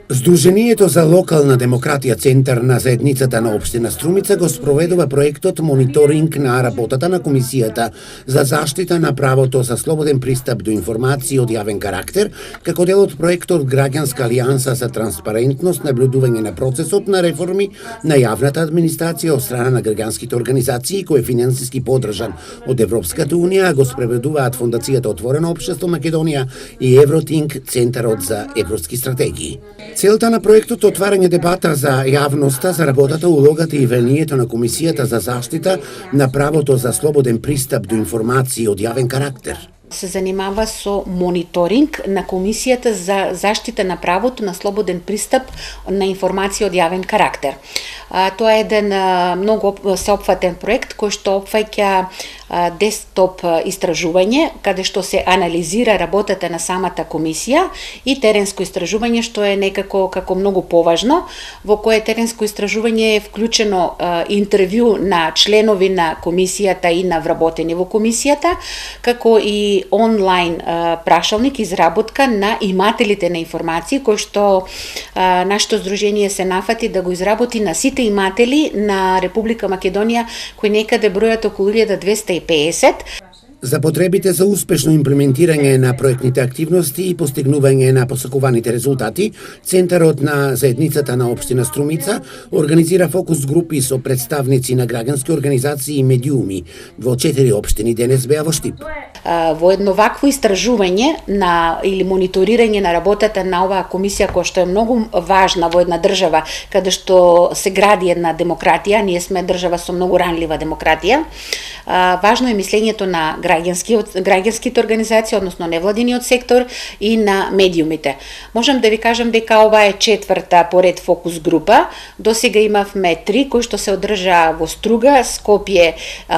Сдруженијето за локална демократија Центар на заедницата на општина Струмица го спроведува проектот мониторинг на работата на Комисијата за заштита на правото за слободен пристап до информации од јавен карактер, како дел од проектот Граѓанска алијанса за транспарентност, наблюдување на процесот на реформи на јавната администрација од страна на граѓанските организации, кој е финансиски поддржан од Европската унија, го спроведуваат Фондацијата Отворено општество Македонија и Евротинг, Центарот за европски стратегии. Целта на проектот е отварање дебата за јавноста за работата, улогата и влијанието на Комисијата за заштита на правото за слободен пристап до информации од јавен карактер. Се занимава со мониторинг на Комисијата за заштита на правото на слободен пристап на информации од јавен карактер. Тоа е еден многу сеопфатен проект кој што опфаќа десктоп истражување, каде што се анализира работата на самата комисија и теренско истражување, што е некако како многу поважно, во кое теренско истражување е вклучено интервју на членови на комисијата и на вработени во комисијата, како и онлайн прашалник изработка на имателите на информации, кој што нашето здружение се нафати да го изработи на сите иматели на Република Македонија, кои некаде бројат околу 1250. За потребите за успешно имплементирање на проектните активности и постигнување на посакуваните резултати, Центарот на заедницата на општина Струмица организира фокус групи со представници на граѓански организации и медиуми во 4 општини, денес беа во Штип. Во едно вакво истражување на или мониторирање на работата на оваа комисија, која што е многу важна во една држава каде што се гради една демократија, ние сме држава со многу ранлива демократија. Важно е мислењето на граѓанските организации, односно невладиниот сектор и на медиумите. Можам да ви кажам дека ова е 4-та поред фокус група. Досега имавме 3 кои што се одржаа во Струга, Скопје,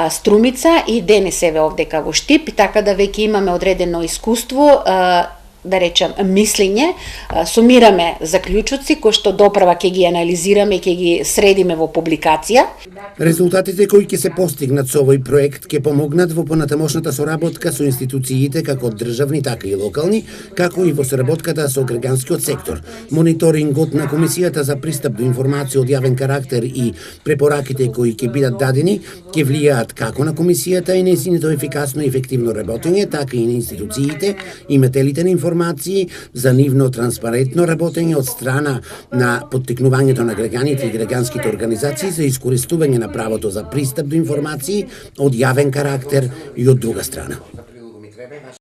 Струмица и денес еве овдека во Штип, така да веќе имаме одредено искуство, да речем, мислење, сумираме заклучоци кои што доправа ќе ги анализираме и ќе ги средиме во публикација. Резултатите кои ќе се постигнат со овој проект ќе помогнат во понатамошната соработка со институциите како државни, така и локални, како и во соработката со граѓанскиот сектор. Мониторингот на Комисијата за пристап до информации од јавен карактер и препораките кои ќе бидат дадени ќе влијаат како на Комисијата и нејзиното ефикасно и ефективно работење, така и на институциите, имателите на информации за нивно транспарентно работење од страна на поттикнувањето на граѓаните и граѓанските организации за искористување на правото за пристап до информации од јавен карактер и од друга страна.